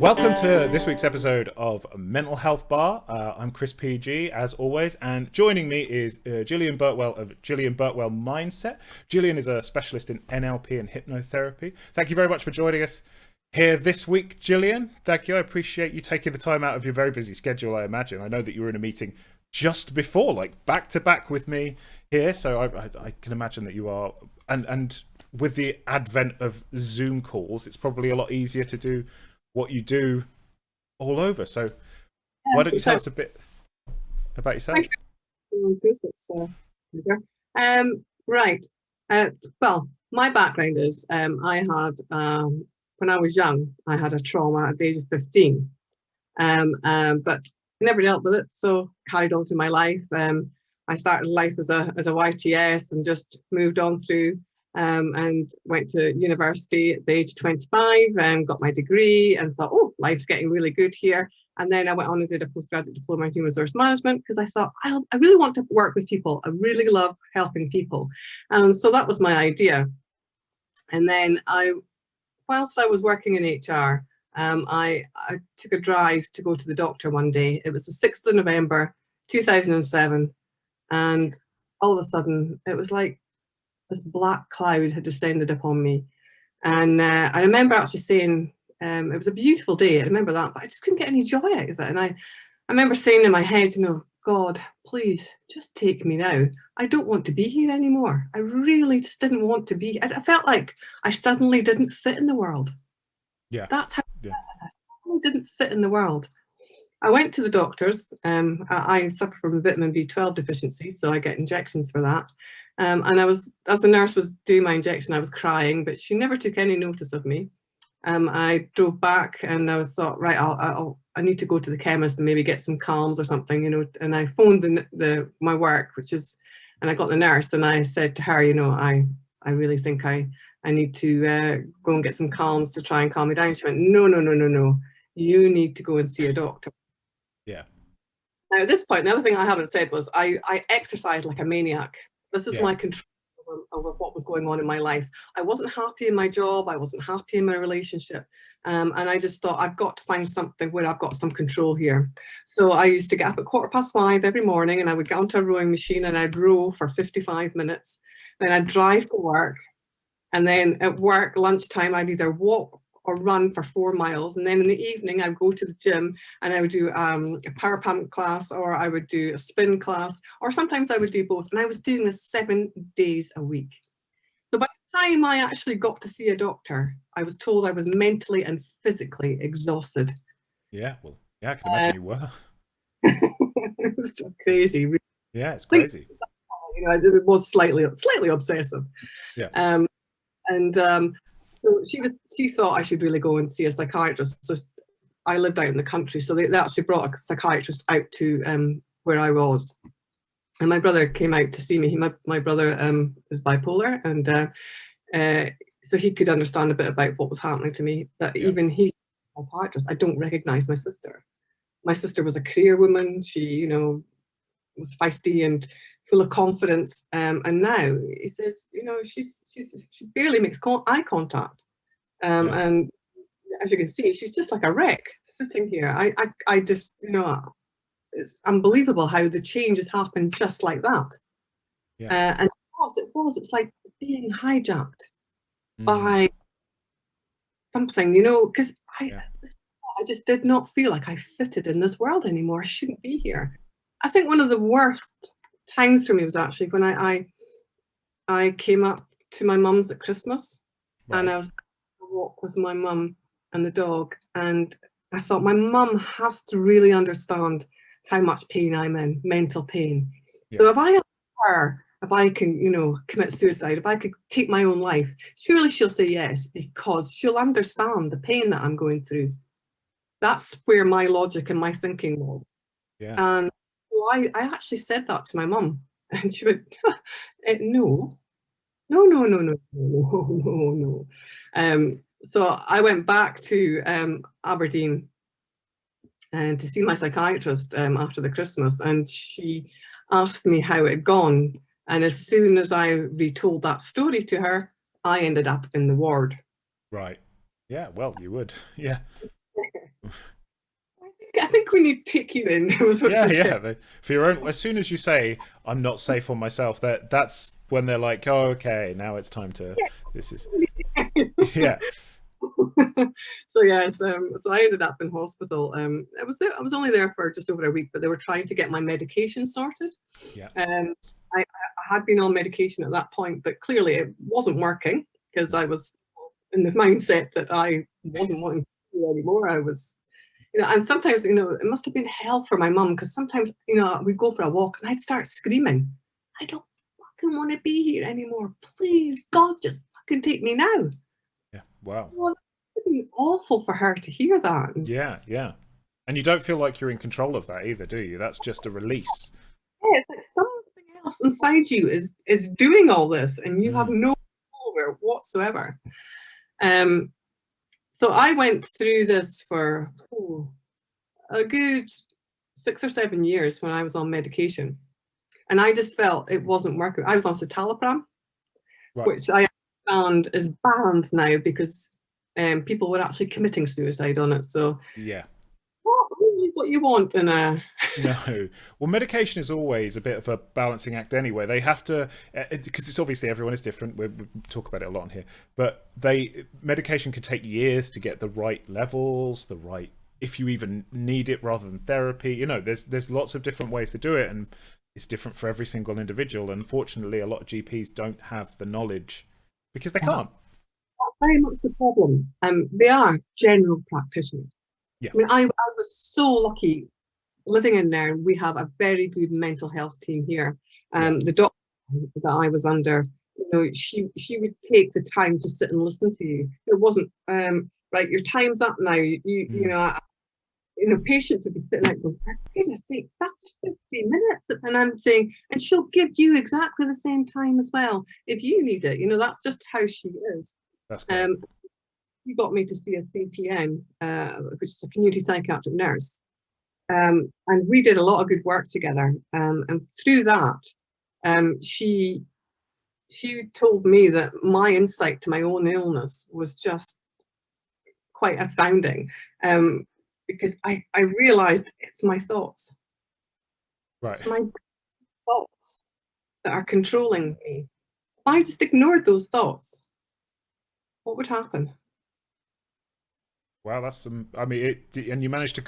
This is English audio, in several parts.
Welcome to this week's episode of Mental Health Bar. I'm Chris PG, as always, and joining me is Gillian Burtwell of Gillian Burtwell Mindset. Gillian is a specialist in NLP and hypnotherapy. Thank you very much for joining us here this week, Gillian. Thank you. I appreciate you taking the time out of your very busy schedule, I imagine. I know that you were in a meeting just before, like back to back with me here, so I can imagine that you are, and with the advent of Zoom calls, it's probably a lot easier to do what you do all over. So why don't you tell us a bit about yourself? Right. Well, my background is I had, when I was young, I had a trauma at the age of 15, but never dealt with it, so carried on through my life. I started life as a YTS and just moved on through and went to university at the age of 25 and got my degree and thought, oh, life's getting really good here. And then I went on and did a postgraduate diploma in human resource management because I thought, I really want to work with people. I really love helping people. And so that was my idea. And then whilst I was working in HR, I took a drive to go to the doctor one day. It was the 6th of November, 2007. And all of a sudden, it was like this black cloud had descended upon me. And I remember actually saying, it was a beautiful day, I remember that, but I just couldn't get any joy out of it. And I remember saying in my head, you know, God, please just take me now. I don't want to be here anymore. I really just didn't want to be. I felt like I suddenly didn't fit in the world. Yeah. That's how I suddenly didn't fit in the world. I went to the doctors. I suffer from vitamin B12 deficiency, so I get injections for that. And I was, as the nurse was doing my injection, I was crying, but she never took any notice of me. I drove back and I thought, right, I need to go to the chemist and maybe get some Calms or something, you know. And I phoned my work, and I got the nurse, and I said to her, you know, I really think I need to go and get some Calms to try and calm me down. She went, no, you need to go and see a doctor. Yeah. Now at this point, the other thing I haven't said was I exercised like a maniac. This is my control over what was going on in my life. I wasn't happy in my job. I wasn't happy in my relationship. And I just thought, I've got to find something where I've got some control here. So I used to get up at 5:15 every morning, and I would get onto a rowing machine and I'd row for 55 minutes. Then I'd drive to work. And then at work, lunchtime, I'd either walk or run for 4 miles. And then in the evening, I'd go to the gym and I would do a power pump class, or I would do a spin class, or sometimes I would do both. And I was doing this 7 days a week. So by the time I actually got to see a doctor, I was told I was mentally and physically exhausted. Yeah, well, yeah, I can imagine you were. It was just crazy. Yeah, it's crazy. You know, it was slightly obsessive. Yeah. So she thought I should really go and see a psychiatrist. So I lived out in the country, so they actually brought a psychiatrist out to where I was. And my brother came out to see me. My brother is bipolar, and so he could understand a bit about what was happening to me. But even he's a psychiatrist. I don't recognise my sister. My sister was a career woman. She, you know, was feisty and full of confidence, and now he says, you know, she barely makes eye contact, and as you can see, she's just like a wreck sitting here. I just, you know, it's unbelievable how the change has happened just like that. And it was like being hijacked by something, you know, because I just did not feel like I fitted in this world anymore. I shouldn't be here. I think one of the worst times for me was actually when I came up to my mum's at Christmas, and I was on a walk with my mum and the dog, and I thought, my mum has to really understand how much pain I'm in, mental pain. So if I ask her if I can, you know, commit suicide, if I could take my own life, surely she'll say yes, because she'll understand the pain that I'm going through. That's where my logic and my thinking was. And so I actually said that to my mum, and she went, no. So I went back to Aberdeen and to see my psychiatrist after the Christmas, and she asked me how it had gone. And as soon as I retold that story to her, I ended up in the ward. Right. Yeah, well, you would. Yeah. need to take you in, was what Yeah, she yeah. said. For your own, as soon as you say I'm not safe on myself, that's when they're like, oh, okay, now it's time to. This is yeah, So yes, so I ended up in hospital. I was only there for just over a week, but they were trying to get my medication sorted. yeah. I had been on medication at that point, but clearly it wasn't working because I was in the mindset that I wasn't wanting to do anymore. I was, and sometimes, it must have been hell for my mum, because sometimes, we'd go for a walk and I'd start screaming, I don't fucking want to be here anymore. Please, God, just fucking take me now. Yeah. Wow. Well, it would be awful for her to hear that. Yeah, yeah. And you don't feel like you're in control of that either, do you? That's just a release. Yeah, it's like something else inside you is doing all this, and you have no control over it whatsoever. So I went through this for a good 6 or 7 years when I was on medication, and I just felt it wasn't working. I was on citalopram, Right. which I found is banned now because people were actually committing suicide on it. So Yeah. what you want in a No. Well, medication is always a bit of a balancing act anyway. They have to, because it's obviously everyone is different. We talk about it a lot on here, but medication can take years to get the right levels, if you even need it rather than therapy. There's lots of different ways to do it, and it's different for every single individual. Unfortunately, a lot of GPs don't have the knowledge because they can't. That's very much the problem. They are general practitioners. Yeah. I mean, I was so lucky living in there. We have a very good mental health team here. The doctor that I was under, she would take the time to sit and listen to you. It wasn't right. Your time's up now. Patients would be sitting out going, for goodness sake, that's 50 minutes. And I'm saying, and she'll give you exactly the same time as well if you need it. That's just how she is. That's great. He got me to see a CPN, which is a community psychiatric nurse. And we did a lot of good work together. And through that, she told me that my insight to my own illness was just quite astounding. Because I realized it's my thoughts. Right. It's my thoughts that are controlling me. If I just ignored those thoughts, what would happen? Wow, that's some. I mean, and you managed to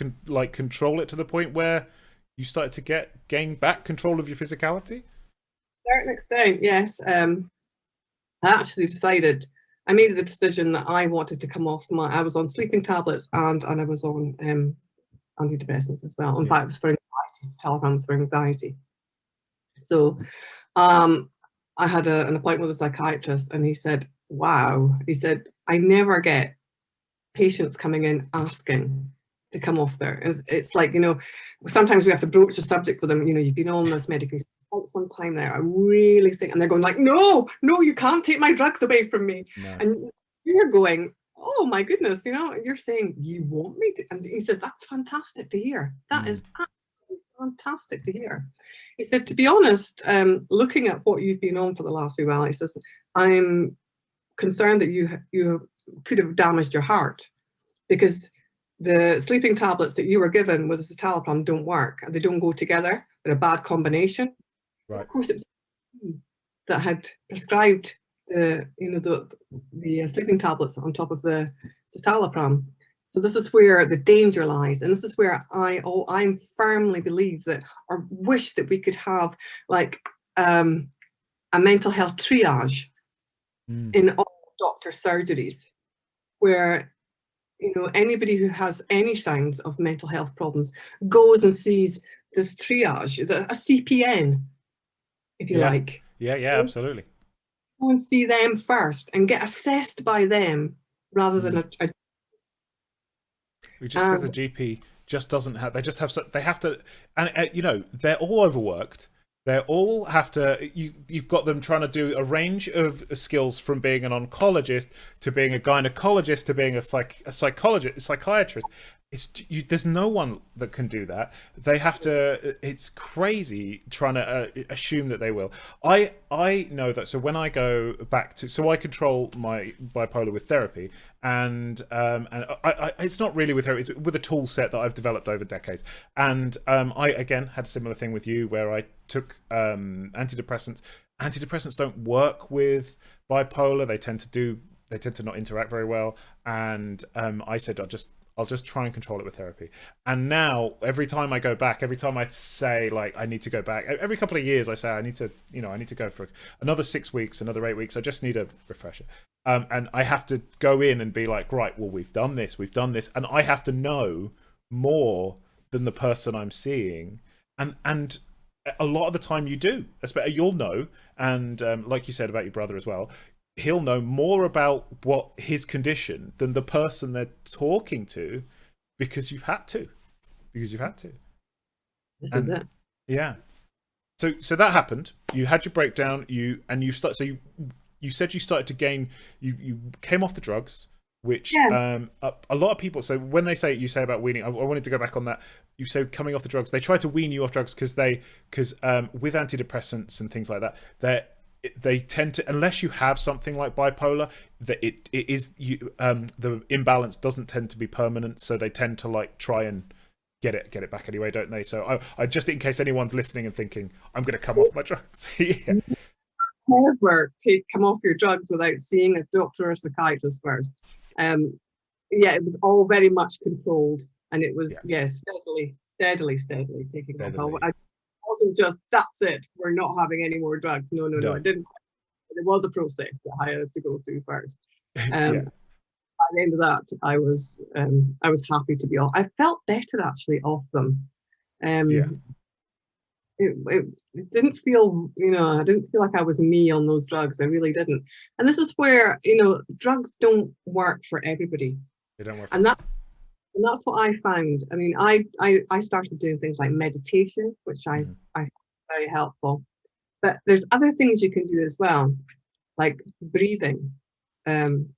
control it to the point where you started to gain back control of your physicality. To a certain extent, yes. I actually decided. I made the decision that I wanted to come off I was on sleeping tablets and I was on antidepressants as well. In fact, it was for anxiety. Citalopram was for anxiety. So, I had an appointment with a psychiatrist, and he said, "Wow," he said, "I never get patients coming in asking to come off there." It's like, sometimes we have to broach the subject with them. You've been on this medication for quite some time now. I really think, and they're going like, no, you can't take my drugs away from me. No. And you're going, oh my goodness, you're saying you want me to, and he says, that's fantastic to hear. That is absolutely fantastic to hear. He said, to be honest, looking at what you've been on for the last wee while, he says, I'm concerned that you could have damaged your heart, because the sleeping tablets that you were given with the citalopram don't work, and they don't go together. They're a bad combination. Right. Of course, it was that had prescribed the sleeping tablets on top of the citalopram. So this is where the danger lies, and this is where I firmly believe that, or wish that we could have like a mental health triage in all doctor surgeries, where anybody who has any signs of mental health problems goes and sees this triage, a CPN, if you like. Yeah, absolutely. Go and see them first and get assessed by them rather than We just because the GP just doesn't have. They just have. They have to, and they're all overworked. They all have to. You've got them trying to do a range of skills, from being an oncologist to being a gynecologist to being a psychiatrist. There's no one that can do that. They have to. It's crazy trying to assume that they will. I know that. So when I go back to, I control my bipolar with therapy, and it's not really with her, it's with a tool set that I've developed over decades. And I again had a similar thing with you where I took antidepressants. Antidepressants don't work with bipolar. They tend to not interact very well. And I said I'll just try and control it with therapy. And now every time I go back, every time I say like I need to go back, every couple of years I say I need to go for another 6 weeks, another 8 weeks. I just need a refresher. And I have to go in and be like, right, well, we've done this, and I have to know more than the person I'm seeing. And a lot of the time you do, especially you'll know, and like you said about your brother as well, he'll know more about what his condition than the person they're talking to, because you've had to. This is it. Yeah. So that happened. You had your breakdown. You said you started to gain. You came off the drugs, which a lot of people. So when you say about weaning, I wanted to go back on that. You say coming off the drugs, they try to wean you off drugs because with antidepressants and things like that, they tend to, unless you have something like bipolar, that it is you the imbalance doesn't tend to be permanent, so they tend to like try and get it back anyway, don't they? So I just, in case anyone's listening and thinking I'm going to come off my drugs. Yeah. Never come off your drugs without seeing a doctor or psychiatrist first. It was all very much controlled, and it was steadily taking off. I wasn't just, that's it, we're not having any more drugs. No, it didn't. There was a process that I had to go through first. By the end of that, I was happy to be off. I felt better actually off them. It didn't feel, I didn't feel like I was me on those drugs. I really didn't. And this is where, drugs don't work for everybody. They don't work. And that's what I found. I mean, I started doing things like meditation, which I found very helpful. But there's other things you can do as well, like breathing,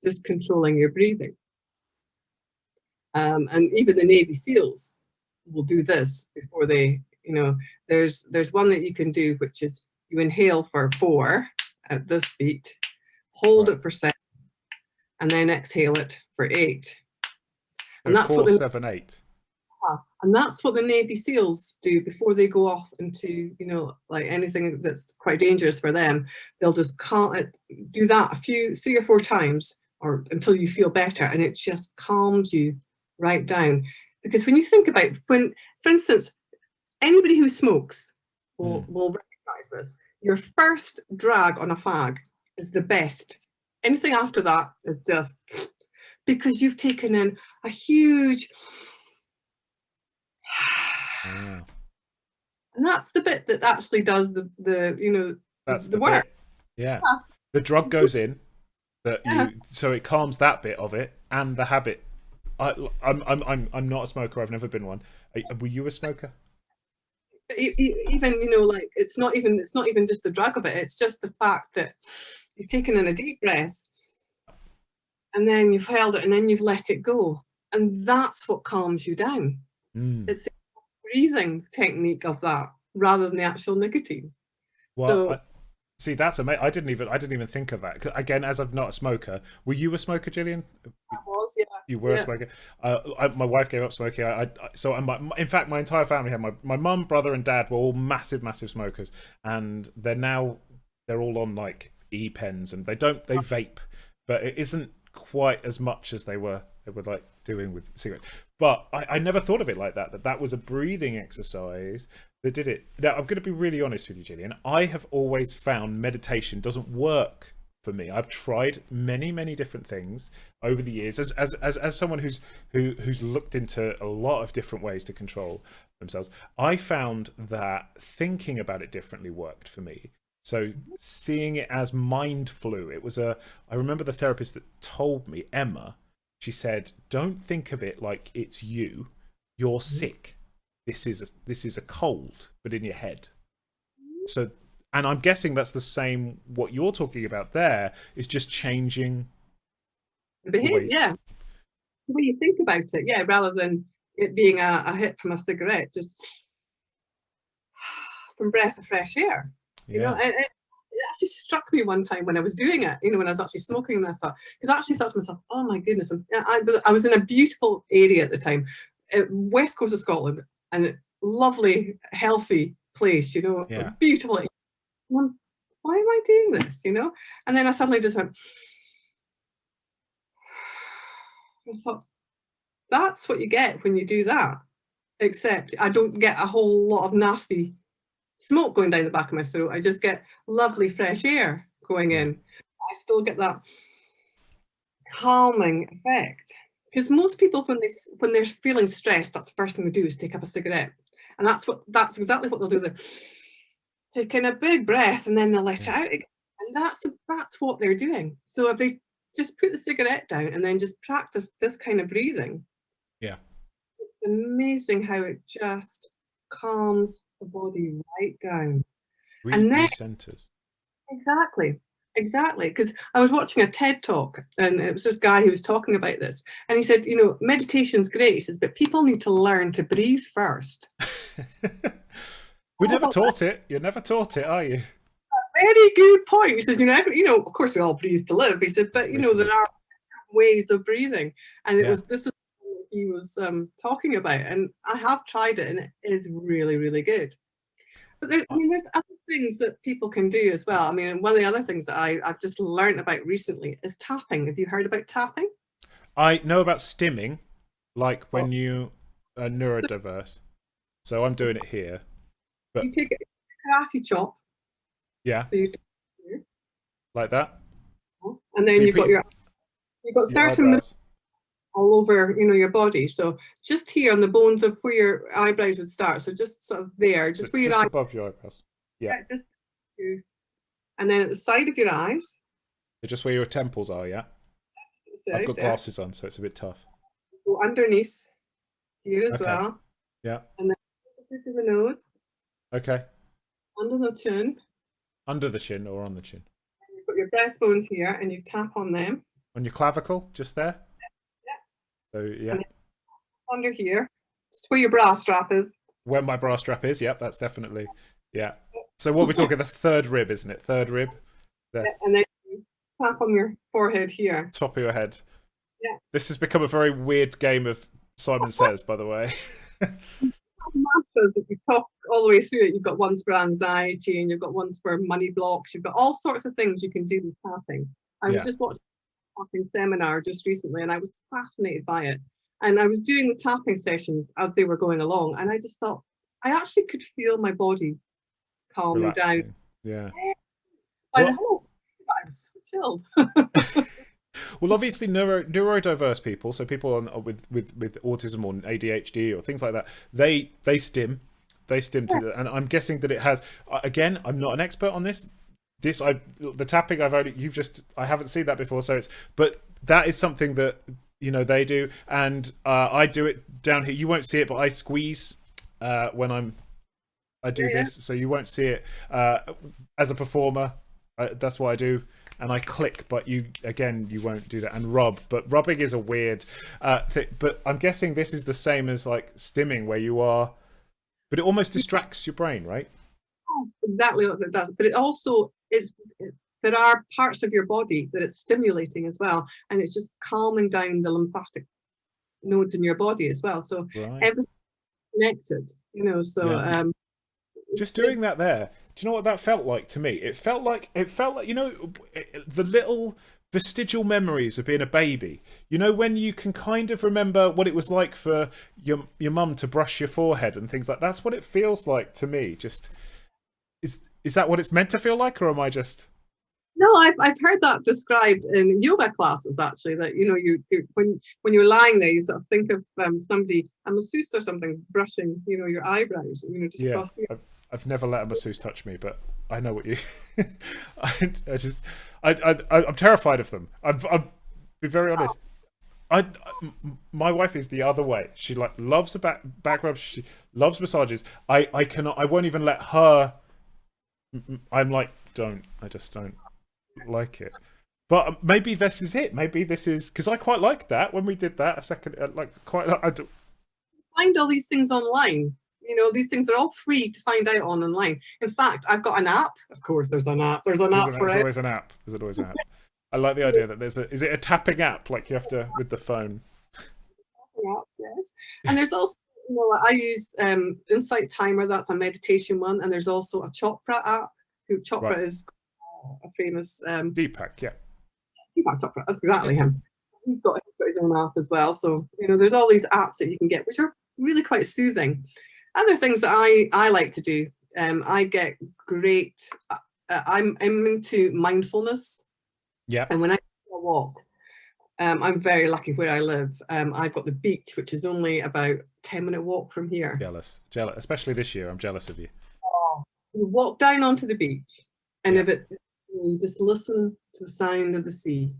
just controlling your breathing. And even the Navy SEALs will do this before they, there's one that you can do, which is you inhale for 4 at this beat, hold it for 7, and then exhale it for 8. And that's 4, 7, 8. And that's what the Navy SEALs do before they go off into, like anything that's quite dangerous for them. They'll just do that 3 or 4 times, or until you feel better, and it just calms you right down. Because when you think about for instance, anybody who smokes will recognize this. Your first drag on a fag is the best. Anything after that is just because you've taken in a huge and that's the bit that actually does the work. Bit. Yeah. The drug goes in so it calms that bit of it, and the habit. I'm not a smoker. I've never been one. Were you a smoker? Even like it's not even just the drug of it. It's just the fact that you've taken in a deep breath, and then you've held it, and then you've let it go, and that's what calms you down. It's the breathing technique of that rather than the actual nicotine. Well, see, that's amazing. I didn't even think of that. Again, as I'm not a smoker. Were you a smoker, Gillian? I was, yeah. You were a smoker. My wife gave up smoking. In fact, my entire family had my mum, brother, and dad were all massive smokers, and they're all on like e-pens, and they vape, but it isn't quite as much as they were like doing with cigarettes. But I never thought of it like that was a breathing exercise that did it. Now, I'm going to be really honest with you, Gillian. I have always found meditation doesn't work for me. I've tried many different things over the years as someone who's looked into a lot of different ways to control themselves. I found that thinking about it differently worked for me. So seeing it as mind flu, I remember the therapist that told me, Emma, she said, don't think of it like it's you're sick. This is a cold, but in your head. So, and I'm guessing that's the same, what you're talking about there is just changing the behavior, the way you think about it, rather than it being a hit from a cigarette, just from breath of fresh air. And it actually struck me one time when I was doing it, when I was actually smoking, and I thought, because I actually thought to myself, oh my goodness, I was in a beautiful area at the time, west coast of Scotland, and a lovely, healthy place, Yeah. beautiful. Why am I doing this, And then I suddenly just went, I thought, that's what you get when you do that. Except I don't get a whole lot of nasty smoke going down the back of my throat. I just get lovely fresh air going in. I still get that calming effect. Because most people, when they're feeling stressed, that's the first thing they do is take up a cigarette. And that's exactly what they'll do. They take in a big breath and then they'll let it out again. And that's what they're doing. So if they just put the cigarette down and then just practice this kind of breathing. Yeah. It's amazing how it just calms the body right down. And then Recenters. Exactly. Because I was watching a TED talk, and it was this guy who was talking about this, and he said, meditation's great, he says, but people need to learn to breathe first. We never taught it. You're never taught it, are you? A very good point. He says, of course we all breathe to live. He said, but there are ways of breathing, and this is what he was talking about, and I have tried it, and it is really, really good. But there's other things that people can do as well. I mean, one of the other things that I've just learned about recently is tapping. Have you heard about tapping? I know about stimming, like when you are neurodiverse. So I'm doing it here. But you take a karate chop. Yeah. So like that. And then you've got certain all over, your body. So just here on the bones of where your eyebrows would start. So just sort of there, just where your eyes above your eyebrows. Yeah. Just, and then at the side of your eyes. So just where your temples are, yeah. I've got glasses on, so it's a bit tough. Go underneath here as well. Yeah. And then to the nose. Okay. Under the chin. Under the chin or on the chin? And you've got your breastbones here, and you tap on them. On your clavicle, just there? So under here, just where your bra strap is. Where my bra strap is, yep, that's definitely, yeah. So what we're talking, that's third rib, isn't it? Third rib. There. And then you tap on your forehead here. Top of your head. Yeah. This has become a very weird game of Simon Says, by the way. Mantras that you talk all the way through it. You've got ones for anxiety, and you've got ones for money blocks. You've got all sorts of things you can do with tapping. I was just watching tapping seminar just recently, and I was fascinated by it, and I was doing the tapping sessions as they were going along, and I just thought I actually could feel my body calming down. By the whole I was so chilled. Well, obviously neurodiverse people, so people with autism or ADHD or things like that, they stim to, and I'm guessing that it has, again, I'm not an expert on this, the tapping I haven't seen that before, but that is something that they do, and I do it down here. You won't see it, but I squeeze when I do this, so you won't see it as a performer. That's what I do, and I click, but you won't do that, and rub. But rubbing is a weird thing. But I'm guessing this is the same as like stimming, where you are, but it almost distracts your brain, right? Exactly what it does, but it also there are parts of your body that it's stimulating as well, and it's just calming down the lymphatic nodes in your body as well. So everything's connected, just doing that there. Do you know what that felt like to me? It felt like the little vestigial memories of being a baby. When you can kind of remember what it was like for your mum to brush your forehead and things like that. That's what it feels like to me. Just is that what it's meant to feel like, or am I just? No, I've heard that described in yoga classes, actually, that you when you're lying there, you sort of think of somebody, a masseuse or something, brushing your eyebrows, just across the. I've never let a masseuse touch me, but I know what you. I'm terrified of them. I'll be very honest. My wife is the other way. She loves the back rubs. She loves massages. I cannot. I won't even let her. I'm like, don't. I just don't like it. But maybe this is it. Maybe this is because I quite liked that when we did that a second. I find all these things online. these things are all free to find out online. In fact, I've got an app. Of course, there's an app. There's an app for There's it. always an app. There's always an app. I like the idea that is it a tapping app, like you have to with the phone? App, yes. And there's also, I use Insight Timer. That's a meditation one. And there's also a Chopra app. Chopra is a famous Deepak, yeah. Deepak Chopra. That's exactly him. He's got his own app as well. So there's all these apps that you can get, which are really quite soothing. Other things that I like to do. I get great. I'm into mindfulness. Yeah. And when I go a walk, I'm very lucky where I live. I've got the beach, which is only about 10-minute walk from here. Jealous, especially this year. I'm jealous of you. Oh, you walk down onto the beach, and you just listen to the sound of the sea.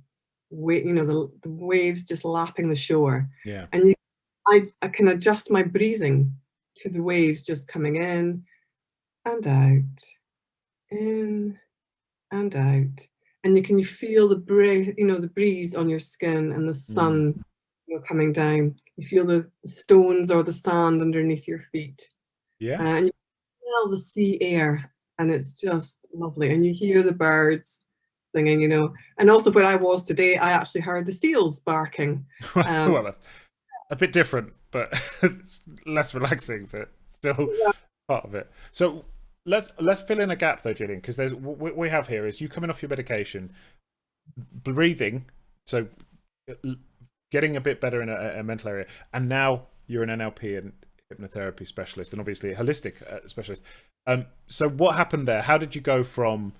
The waves just lapping the shore. Yeah. And I can adjust my breathing to the waves just coming in and out, in and out. And you feel the breeze on your skin and the sun coming down. You feel the stones or the sand underneath your feet. Yeah. And you smell the sea air, and it's just lovely. And you hear the birds singing, And also where I was today, I actually heard the seals barking. Well, that's a bit different, but it's less relaxing, but still part of it. So let's fill in a gap though, Gillian, because there's what we have here is you coming off your medication, breathing, so getting a bit better in a mental area, and now you're an NLP and hypnotherapy specialist, and obviously a holistic specialist. So what happened there? How did you go from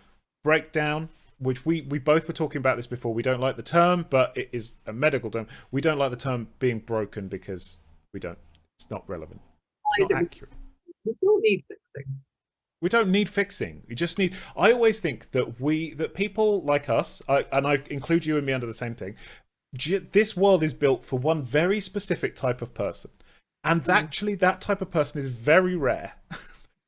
breakdown, which we both were talking about this before, we don't like the term, but it is a medical term. We don't like the term being broken because it's not relevant. It's not accurate. We don't need fixing. We don't need fixing. We just need. I always think that people like us, and I include you and me under the same thing. This world is built for one very specific type of person, and actually, that type of person is very rare.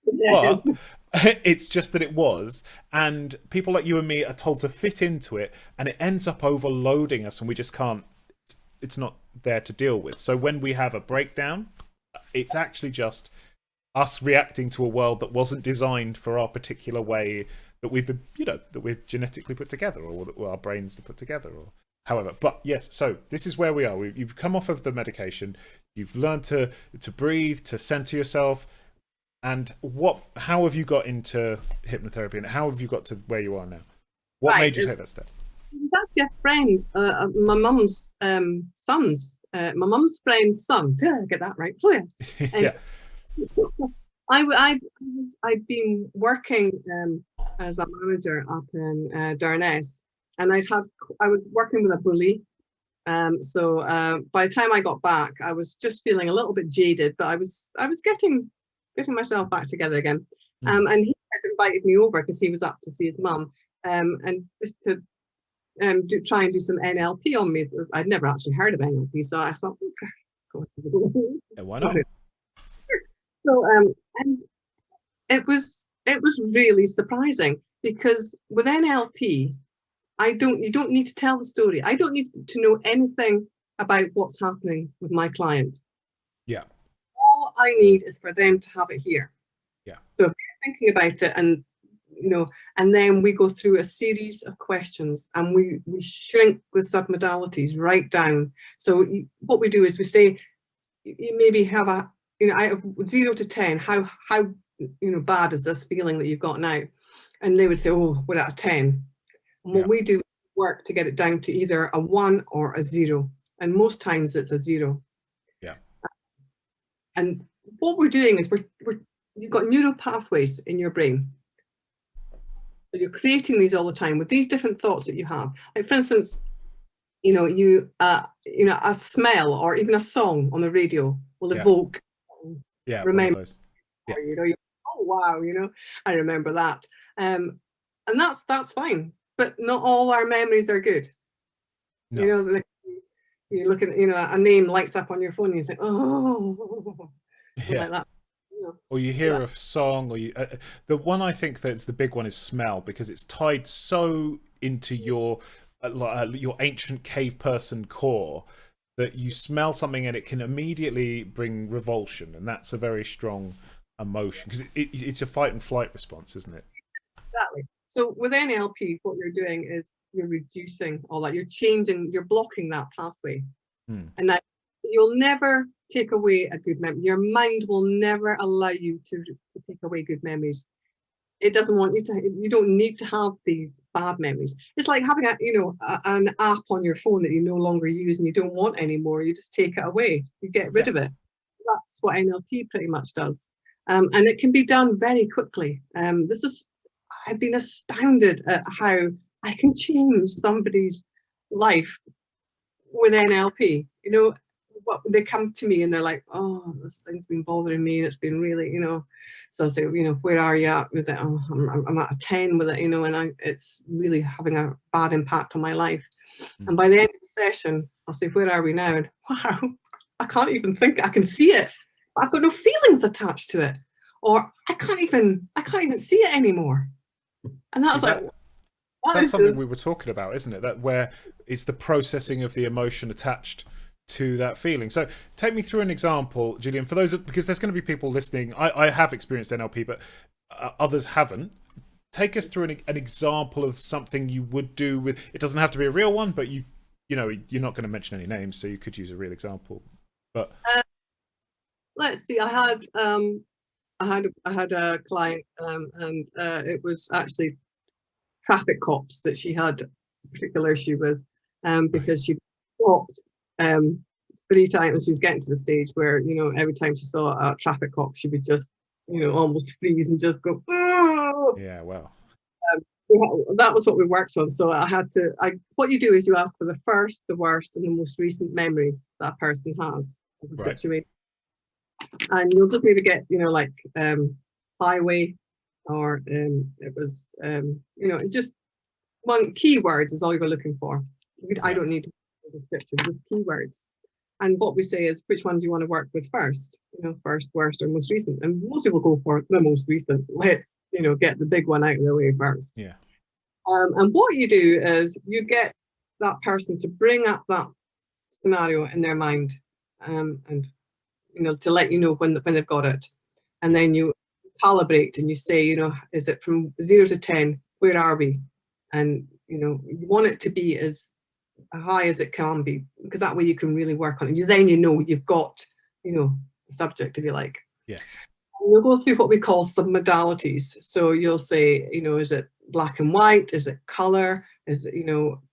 Yes. But it's just that it was, and people like you and me are told to fit into it, and it ends up overloading us, and we just can't. It's not there to deal with. So when we have a breakdown, it's actually just us reacting to a world that wasn't designed for our particular way that we've been, that we've genetically put together, or that our brains are put together, or however. But yes, so this is where we are. You've come off of the medication. You've learned to breathe, to center yourself. And how have you got into hypnotherapy, and how have you got to where you are now? What made you take that step? It was actually a friend, my mum's son's, my mum's friend's son. Did I get that right? Oh, yeah. Yeah. I'd been working as a manager up in Durness, and I was working with a bully. So by the time I got back, I was just feeling a little bit jaded, but I was getting myself back together again. And he had invited me over because he was up to see his mum, and just to try and do some NLP on me. I'd never actually heard of NLP, so I thought, Yeah, why not? So and it was really surprising, because with NLP, you don't need to tell the story. I don't need to know anything about what's happening with my clients. Yeah. All I need is for them to have it here. Yeah. So if they're thinking about it, and and then we go through a series of questions, and we shrink the submodalities right down. So what we do is we say, you maybe have out of 0 to 10, how bad is this feeling that you've got now? And they would say, oh, we're at a 10. And what we do is work to get it down to either a 1 or a 0. And most times it's a 0. Yeah. And what we're doing is you've got neural pathways in your brain. So you're creating these all the time with these different thoughts that you have. Like, for instance, a smell or even a song on the radio will evoke. Yeah. Remember. Yeah. Oh wow, I remember that. And that's fine. But not all our memories are good. No. You look at a name lights up on your phone and you think, oh, yeah. Like that. Or you hear a song, or you the one I think that's the big one is smell, because it's tied so into your ancient cave person core that you smell something and it can immediately bring revulsion, and that's a very strong emotion because it's a fight and flight response, isn't it? Exactly. So with NLP, what you're doing is you're reducing all that. You're changing, you're blocking that pathway. And that you'll never take away a good memory. Your mind will never allow you to take away good memories. It doesn't want you to. You don't need to have these bad memories. It's like having an app on your phone that you no longer use and you don't want anymore. You just take it away. You get rid of it. That's what NLP pretty much does, and it can be done very quickly. I've been astounded at how I can change somebody's life with NLP. They come to me and they're like, oh, this thing's been bothering me and it's been really, so I'll say, where are you at with it? Oh, I'm at a 10 with it, and it's really having a bad impact on my life. And by the end of the session, I'll say, where are we now? And wow, I can't even think. I can see it, but I've got no feelings attached to it, or I can't even see it anymore. And that's that's something we were talking about, isn't it? That where it's the processing of the emotion attached to that feeling. So take me through an example, Gillian, for those, because there's going to be people listening. I have experienced NLP, but others haven't. Take us through an example of something you would do with. It doesn't have to be a real one, but you're not going to mention any names, so you could use a real example. But let's see. I had a client, and it was actually traffic cops that she had a particular issue with, because she stopped 3 times. She was getting to the stage where every time she saw a traffic cop, she would just almost freeze and just go, oh! Yeah, wow. That was what we worked on. So what you do is you ask for the first, the worst, and the most recent memory that person has of the situation, and you'll just need to get highway, or it was just one keywords is all you're looking for. I don't need to description, just keywords. And what we say is, which one do you want to work with first? First, worst, or most recent. And most people go for the most recent. Let's get the big one out of the way first. Yeah. And what you do is you get that person to bring up that scenario in their mind, and to let you know when they've got it, and then you calibrate and you say, is it from 0 to 10? Where are we? And you want it to be as high as it can be, because that way you can really work on it. Then you've got the subject, if you like. Yes. And we'll go through what we call submodalities. So you'll say, is it black and white? Is it color? Is it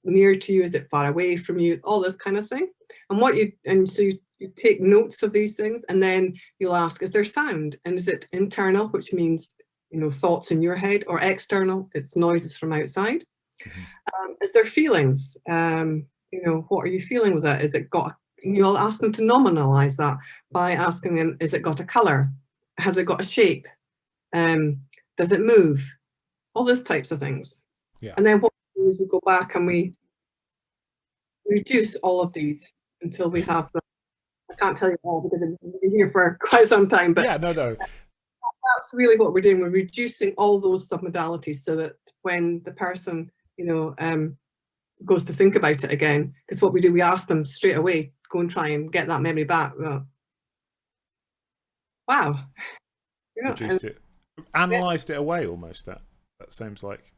near to you? Is it far away from you? All this kind of thing. And so you take notes of these things, and then you'll ask, is there sound? And is it internal, which means thoughts in your head, or external? It's noises from outside. Is there feelings? What are you feeling with it? Is it got? You'll ask them to nominalize that by asking them, is it got a color? Has it got a shape? Does it move? All those types of things. Yeah. And then what we do is we go back and we reduce all of these until we have them. I can't tell you all because I've been here for quite some time, but yeah, no. That's really what we're doing. We're reducing all those submodalities so that when the person goes to think about it again, because what we do, we ask them straight away, go and try and get that memory back. Well, wow. Reduced it, analysed it away almost. That seems like.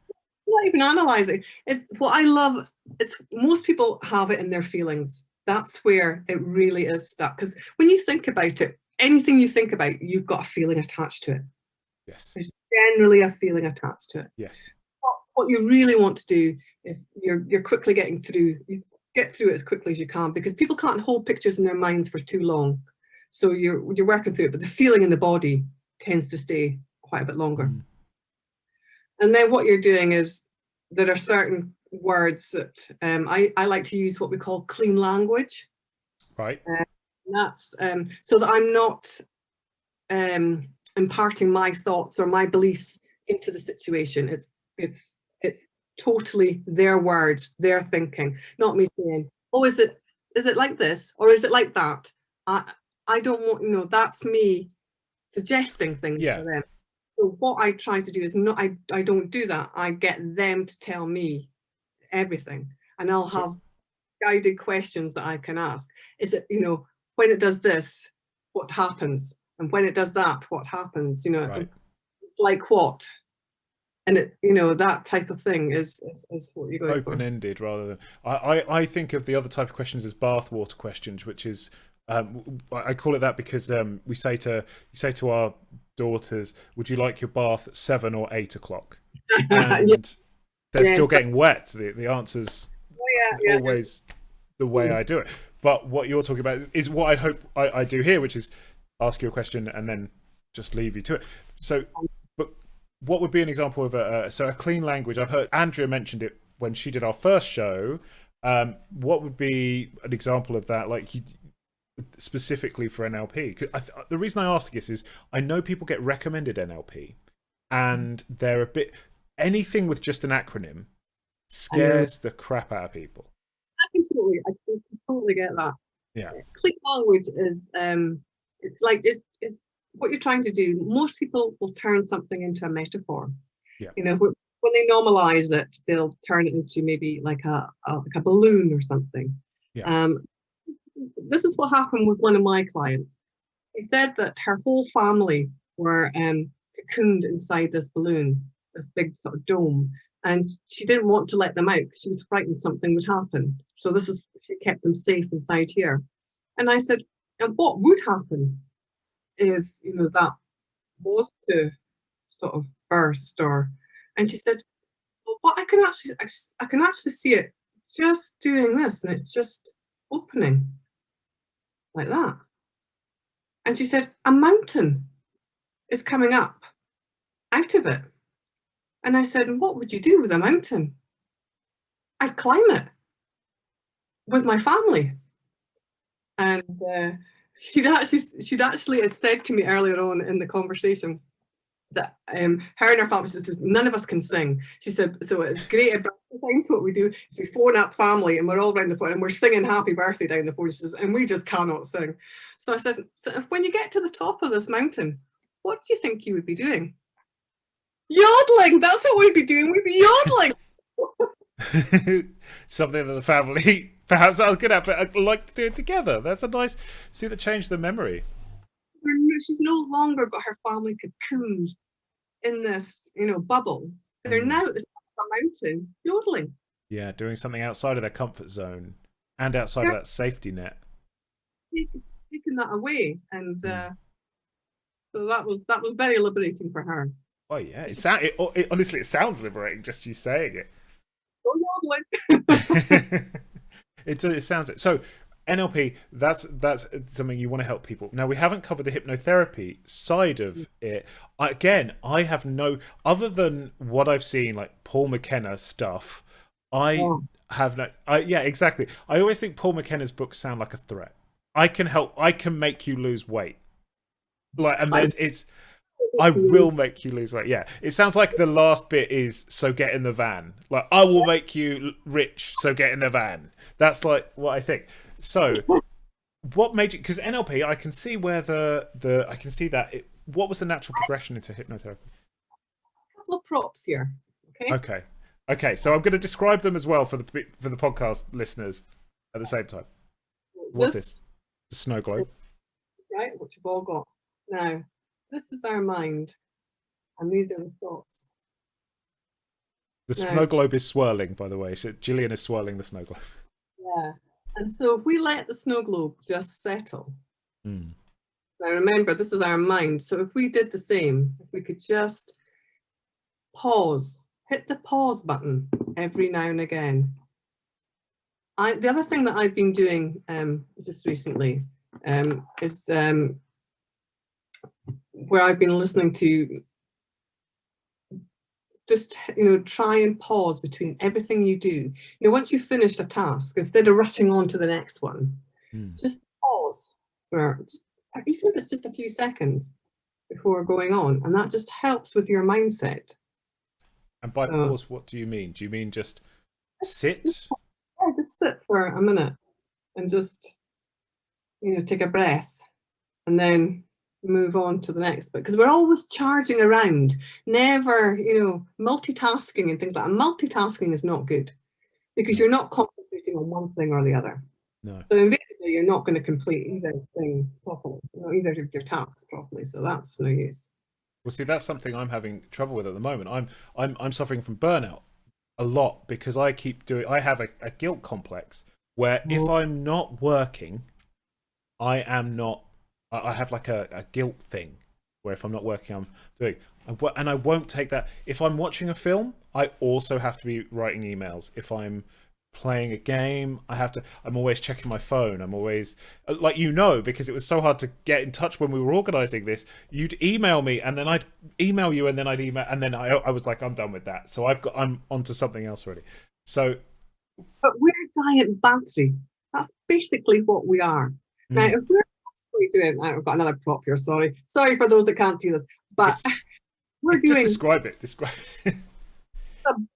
Not even analysing. It's what I love. It's most people have it in their feelings. That's where it really is stuck. Because when you think about it, anything you think about, you've got a feeling attached to it. Yes. There's generally a feeling attached to it. Yes. What you really want to do is you're quickly getting through. You get through it as quickly as you can, because people can't hold pictures in their minds for too long. So you're working through it, but the feeling in the body tends to stay quite a bit longer. And then what you're doing is there are certain words that I like to use what we call clean language. Right. And that's so that I'm not imparting my thoughts or my beliefs into the situation. It's totally their words, their thinking, not me saying, oh, is it like this or is it like that? I don't want, that's me suggesting things for them. So what I try to do is I don't do that. I get them to tell me everything, and I'll have guided questions that I can ask. Is it, when it does this, what happens? And when it does that, what happens? Right. Like what? And it, that type of thing is what you're going for. Open-ended rather than I think of the other type of questions as bathwater questions, which is I call it that because you say to our daughters, would you like your bath at 7 or 8 o'clock? And they're still getting wet. The answer's always the way I do it. But what you're talking about is what I hope I do here, which is ask you a question and then just leave you to it. So, but what would be an example of a clean language? I've heard Andrea mentioned it when she did our first show. What would be an example of that, like specifically for NLP? The reason I ask this is I know people get recommended NLP, and they're a bit anything with just an acronym scares the crap out of people. I can totally get that. Yeah, clean language is it's like it's what you're trying to do. Most people will turn something into a metaphor. Yeah. When they normalize it, they'll turn it into maybe like a balloon or something. Yeah. This is what happened with one of my clients. He said that her whole family were cocooned inside this balloon, this big sort of dome, and she didn't want to let them out because she was frightened something would happen. So she kept them safe inside here. And I said, and what would happen if that was to sort of burst? And she said, well, I can actually see it just doing this, and it's just opening like that. And she said, a mountain is coming up out of it. And I said, what would you do with a mountain? I'd climb it with my family. And she'd actually said to me earlier on in the conversation that her and her family, she says, none of us can sing. She said, so it's great at birthday times. What we do is we phone up family and we're all around the phone and we're singing happy birthday down the phone. She says, and we just cannot sing. So I said, so when you get to the top of this mountain, what do you think you would be doing? Yodeling. That's what we'd be doing. We'd be yodeling. Something that the family perhaps are good at, but I'd like to do it together. That's a nice, see, that changed the memory. She's no longer got her family cocooned in this, bubble. They're now at the top of a mountain yodeling. Yeah, doing something outside of their comfort zone and outside of that safety net. Taking that away, and so that was very liberating for her. Oh yeah, honestly, it sounds liberating just you saying it. It sounds it. So NLP, that's something you want to help people. Now we haven't covered the hypnotherapy side of it. I have no, other than what I've seen, like Paul McKenna stuff. Yeah, exactly. I always think Paul McKenna's books sound like a threat. I can make you lose weight. I will make you lose weight. Yeah, it sounds like the last bit is, so get in the van. Like, I will make you rich, so get in the van. That's like what I think. So, what made you? Because NLP, I can see where I can see that. What was the natural progression into hypnotherapy? A couple of props here. Okay. So I'm going to describe them as well for the podcast listeners at the same time. What's this? The snow globe. Right, which you've all got now. This is our mind, and these are the thoughts. The snow globe is swirling, by the way. So Gillian is swirling the snow globe. Yeah, and so if we let the snow globe just settle. Now remember, this is our mind. So if we did the same, if we could just pause, hit the pause button every now and again. The other thing that I've been doing just recently is where I've been listening to just, try and pause between everything you do. Once you've finished a task, instead of rushing on to the next one, just pause for even if it's just a few seconds before going on. And that just helps with your mindset. And by pause, what do you mean? Do you mean just sit? Just sit for a minute and just, take a breath and then move on to the next bit, because we're always charging around, never multitasking and things like that. Multitasking is not good because you're not concentrating on one thing or the other. No. So invariably, you're not going to complete either thing properly, either of your tasks properly. So that's no use. Well, see, that's something I'm having trouble with at the moment. I'm suffering from burnout a lot because I have a guilt complex where if I'm not working, I have like a guilt thing where if I'm not working, I'm doing, and I won't take that. If I'm watching a film, I also have to be writing emails. If I'm playing a game, I'm always checking my phone. I'm always like, because it was so hard to get in touch when we were organizing this. You'd email me and then I'd email you and then I'd email, and then I was like, I'm done with that. So I'm onto something else already. So but we're a giant battery. That's basically what we are. Now if we're doing, I've got another prop here, sorry for those that can't see this, but just describe it.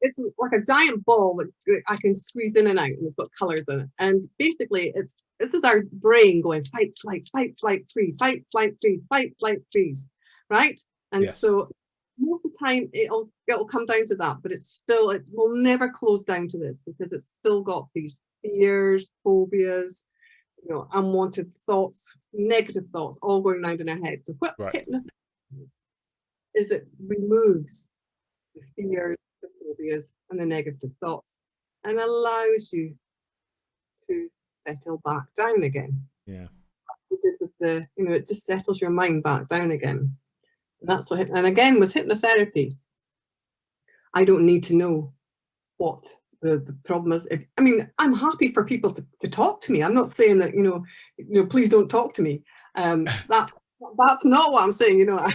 It's like a giant ball that I can squeeze in and out, and it's got colors in it. And basically, this is our brain going fight, flight, freeze, fight, flight, freeze, fight, flight, freeze, right? And so most of the time it'll come down to that, but it will never close down to this because it's still got these fears, phobias, unwanted thoughts, negative thoughts, all going around in our head. So what hypnosis is, it removes the fears, the phobias, and the negative thoughts, and allows you to settle back down again. Yeah. We did with it just settles your mind back down again. And that's what. And again, with hypnotherapy, I don't need to know what the problem is. I'm happy for people to talk to me. I'm not saying that please don't talk to me. That's not what I'm saying. No. I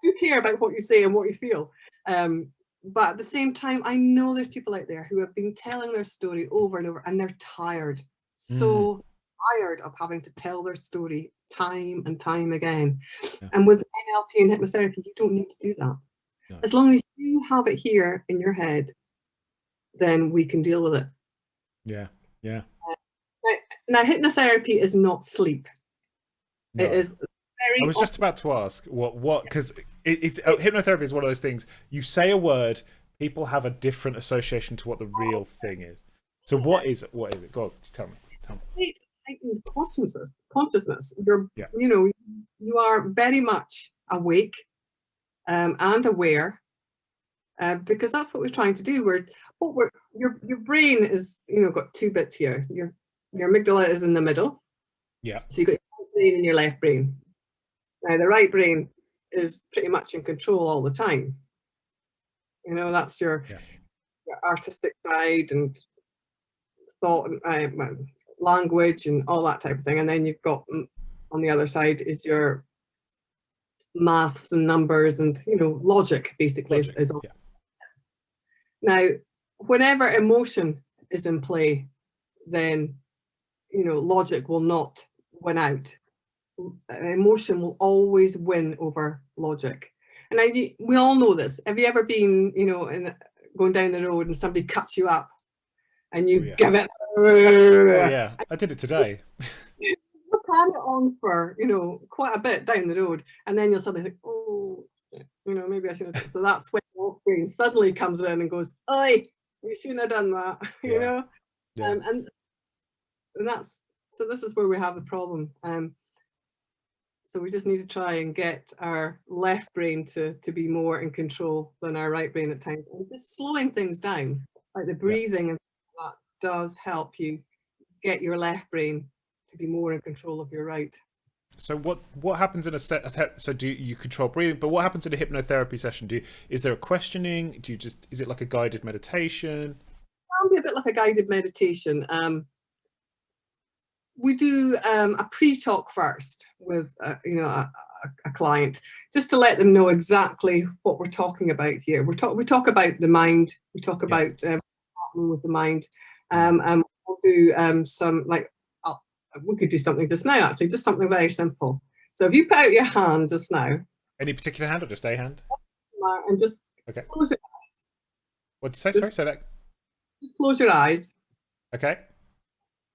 do care about what you say and what you feel. But at the same time, I know there's people out there who have been telling their story over and over, and they're tired, so tired of having to tell their story time and time again. Yeah. And with NLP and hypnotherapy, you don't need to do that. No. As long as you have it here in your head, then we can deal with it. Yeah, yeah. Now hypnotherapy is not sleep. No. It is very. I was just about to ask what because it's hypnotherapy is one of those things. You say a word, people have a different association to what the real thing is. So what is it? Go on, tell me. Heightened consciousness. You are very much awake and aware, because that's what we're trying to do. Your brain is got two bits here. Your amygdala is in the middle. Yeah. So you got your right brain and your left brain. Now the right brain is pretty much in control all the time. That's your artistic side and thought and language and all that type of thing. And then you've got on the other side is your maths and numbers and logic basically. Is all. Yeah. Now, whenever emotion is in play, then logic will not win out. Emotion will always win over logic. And we all know this. Have you ever been going down the road and somebody cuts you up and you give it? Oh yeah, I did it today. You can it on for quite a bit down the road, and then you'll suddenly think, oh, maybe I should have. So that's when your brain suddenly comes in and goes, "Oi, you shouldn't have done that," Yeah. And that's so. This is where we have the problem. So we just need to try and get our left brain to be more in control than our right brain at times, and just slowing things down, like the breathing, and that does help you get your left brain to be more in control of your right. So what happens in a set? So do you control breathing? But what happens in a hypnotherapy session? Is there a questioning? Is it like a guided meditation? It can be a bit like a guided meditation. We do a pre-talk first with a client, just to let them know exactly what we're talking about here. We talk about the mind. We talk about with the mind, and we'll do some we could do something just now. Actually, just something very simple. So if you put out your hand just now. Any particular hand or just a hand? And just close your eyes. What did you say? Sorry, say that. Just close your eyes. Okay.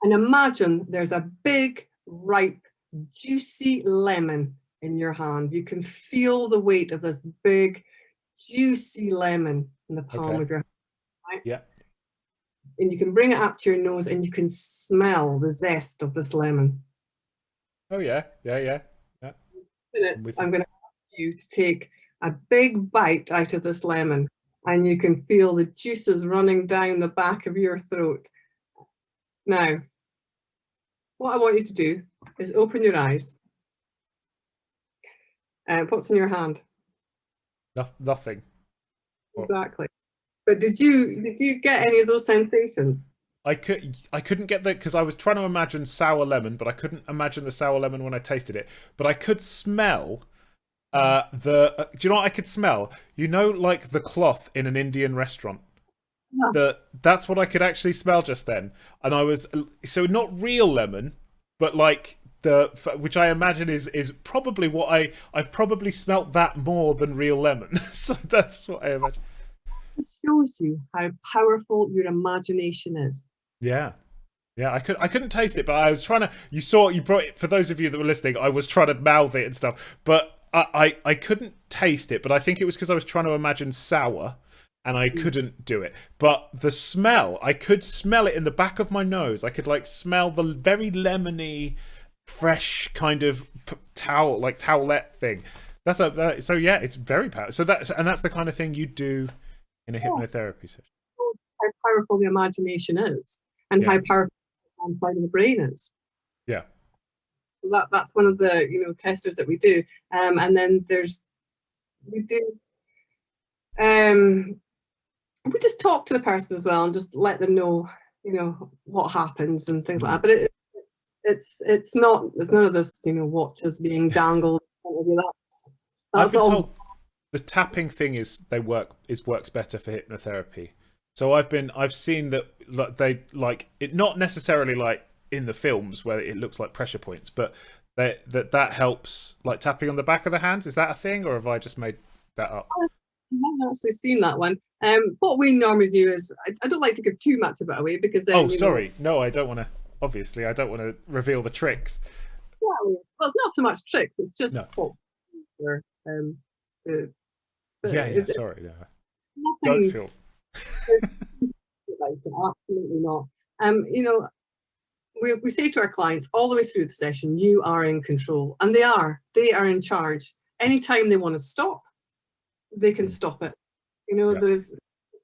And imagine there's a big, ripe, juicy lemon in your hand. You can feel the weight of this big, juicy lemon in the palm of your hand. Right? Yeah. and you can bring it up to your nose and you can smell the zest of this lemon. Oh yeah, yeah. Minutes, I'm going to ask you to take a big bite out of this lemon, and you can feel the juices running down the back of your throat. Now, what I want you to do is open your eyes. What's in your hand? Nothing. Exactly. But did you get any of those sensations? I couldn't get the, because I was trying to imagine sour lemon, but I couldn't imagine the sour lemon when I tasted it. But I could smell do you know what I could smell? You know, like the cloth in an Indian restaurant. Yeah. That's what I could actually smell just then, and I was, so not real lemon, but like which I imagine is probably what I've probably smelt that more than real lemon. So that's what I imagine. It shows you how powerful your imagination is. Yeah. Yeah, I couldn't taste it, but I was trying to. You brought it, for those of you that were listening. I was trying to mouth it and stuff, but I couldn't taste it. But I think it was because I was trying to imagine sour, and I couldn't do it. But the smell, I could smell it in the back of my nose. I could like smell the very lemony, fresh kind of towelette thing. So yeah, it's very powerful. So that's the kind of thing you do in a hypnotherapy session. How powerful the imagination is, and how powerful the side of the brain is. Yeah. That's one of the testers that we do, and then we just talk to the person as well and just let them know what happens and things like that. But it's none of this watches being dangled. I've been told the tapping thing works better for hypnotherapy. So I've seen that they like it, not necessarily like in the films where it looks like pressure points, but that helps, like tapping on the back of the hands. Is that a thing, or have I just made that up? I haven't actually seen that one. What we normally do is, I don't like to give too much of it away, because then, sorry, no, I don't want to. Obviously, I don't want to reveal the tricks. Well, it's not so much tricks. It's just sorry, no. Nothing Don't feel. Absolutely not. We say to our clients all the way through the session, you are in control, and they are in charge. Anytime they want to stop, they can stop it. It's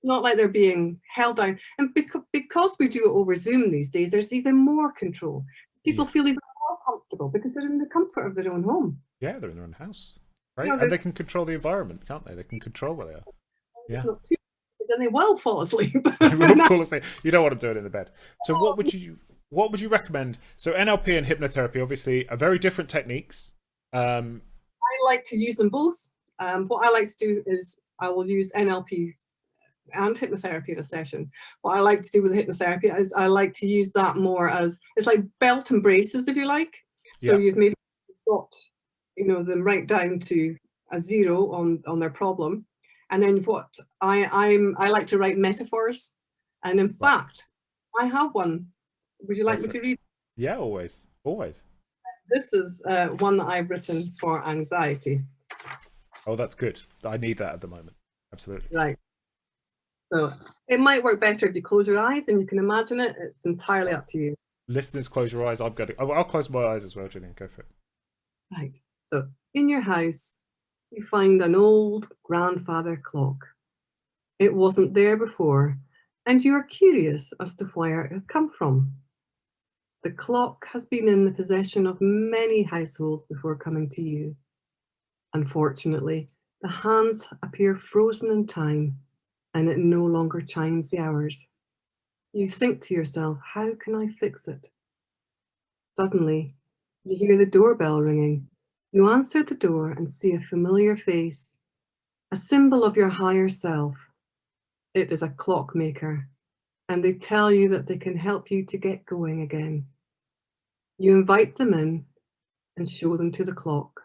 not like they're being held down, and because we do it over Zoom these days, there's even more control. People feel even more comfortable because they're in the comfort of their own home. Yeah, they're in their own house, right? And they can control the environment, can't they? They can control where they are. Yeah. Then they will fall asleep. They will fall asleep. You don't want to do it in the bed. So what would you recommend? So NLP and hypnotherapy obviously are very different techniques. I like to use them both. What I like to do is I will use NLP and hypnotherapy in a session. What I like to do with hypnotherapy is I like to use that more as, it's like belt and braces, if you like. So you've maybe got them right down to a 0 on their problem. And then what I like to write metaphors, and in fact, I have one. Would you like me to read? Yeah, always. This is one that I've written for anxiety. Oh, that's good. I need that at the moment. Absolutely. Right. So it might work better if you close your eyes and you can imagine it. It's entirely up to you. Listeners, close your eyes. I'll close my eyes as well, Gillian. Go for it. Right. So in your house, you find an old grandfather clock. It wasn't there before, and you are curious as to where it has come from. The clock has been in the possession of many households before coming to you. Unfortunately, the hands appear frozen in time, and it no longer chimes the hours. You think to yourself, how can I fix it? Suddenly, you hear the doorbell ringing. You answer the door and see a familiar face, a symbol of your higher self. It is a clockmaker, and they tell you that they can help you to get going again. You invite them in and show them to the clock.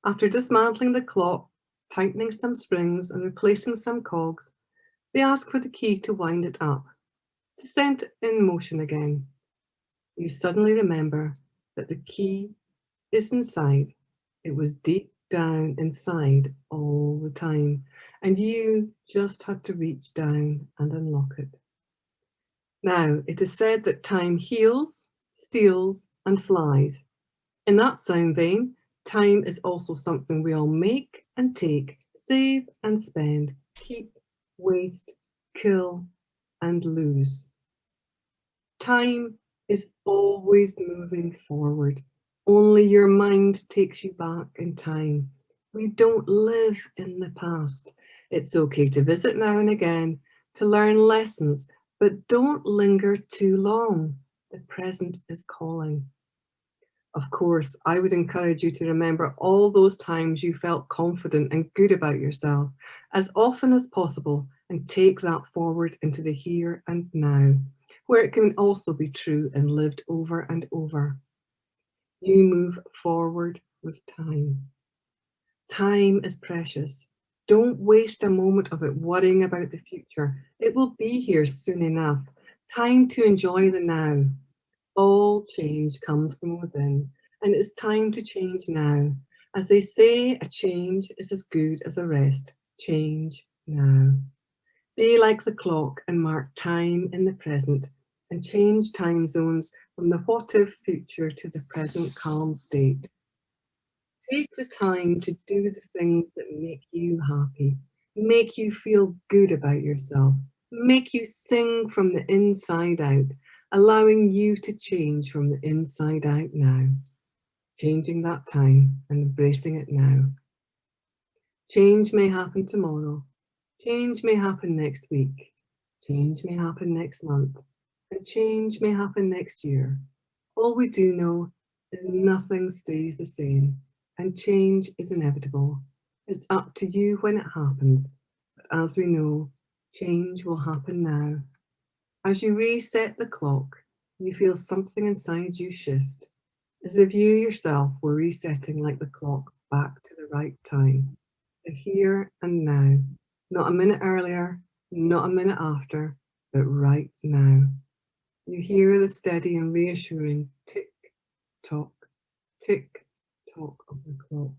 After dismantling the clock, tightening some springs and replacing some cogs, they ask for the key to wind it up, to set it in motion again. You suddenly remember that the key is inside. It was deep down inside all the time, and you just had to reach down and unlock it. Now, it is said that time heals, steals, and flies. In that sound vein, time is also something we all make and take, save and spend, keep, waste, kill, and lose. Time is always moving forward. Only your mind takes you back in time. We don't live in the past. It's okay to visit now and again, to learn lessons, but don't linger too long. The present is calling. Of course, I would encourage you to remember all those times you felt confident and good about yourself as often as possible, and take that forward into the here and now, where it can also be true and lived over and over. You move forward with time. Time is precious. Don't waste a moment of it worrying about the future. It will be here soon enough. Time to enjoy the now. All change comes from within, and it's time to change now. As they say, a change is as good as a rest. Change now. Be like the clock and mark time in the present, and change time zones from the what-if future to the present calm state. Take the time to do the things that make you happy, make you feel good about yourself, make you sing from the inside out, allowing you to change from the inside out now. Changing that time and embracing it now. Change may happen tomorrow. Change may happen next week. Change may happen next month. And change may happen next year. All we do know is nothing stays the same, and change is inevitable. It's up to you when it happens. But as we know, change will happen now. As you reset the clock, you feel something inside you shift, as if you yourself were resetting like the clock back to the right time, the here and now, not a minute earlier, not a minute after, but right now. You hear the steady and reassuring tick-tock of the clock.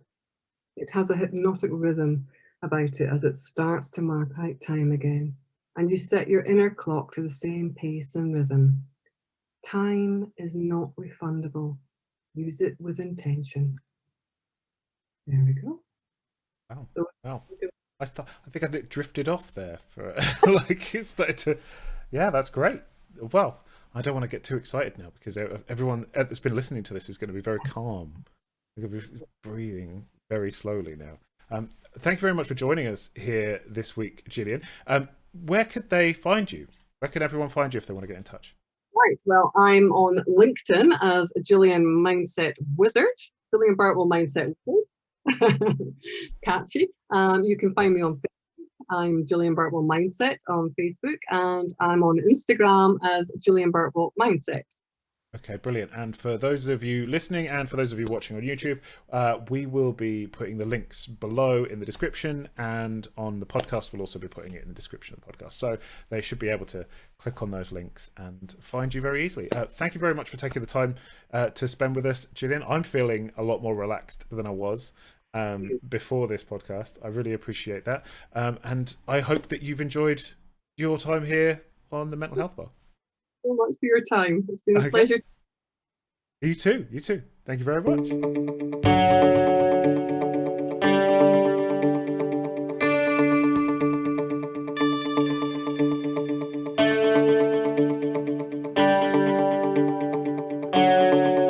It has a hypnotic rhythm about it as it starts to mark out time again, and you set your inner clock to the same pace and rhythm. Time is not refundable. Use it with intention. There we go. Wow. So, Wow. I think I drifted off there for like it started to. Yeah, that's great. Well, I don't want to get too excited now because everyone that's been listening to this is going to be very calm. They're going to be breathing very slowly now. Thank you very much for joining us here this week, Gillian. Where could they find you? Where can everyone find you if they want to get in touch? right, well, I'm on LinkedIn as Gillian Mindset Wizard, Gillian Burtwell Mindset Wizard. Catchy. You can find me on Facebook. I'm Gillian Burtwell Mindset on Facebook, and I'm on Instagram as Gillian Burtwell Mindset. Okay, brilliant. And for those of you listening and for those of you watching on YouTube, we will be putting the links below in the description, and on the podcast we'll also be putting it in the description of the podcast. So they should be able to click on those links and find you very easily. Thank you very much for taking the time to spend with us, Gillian. I'm feeling a lot more relaxed than I was before this podcast. I really appreciate that. And I hope that you've enjoyed your time here on the Mental Health Bar. So much for your time. It's been a pleasure. You too. Thank you very much.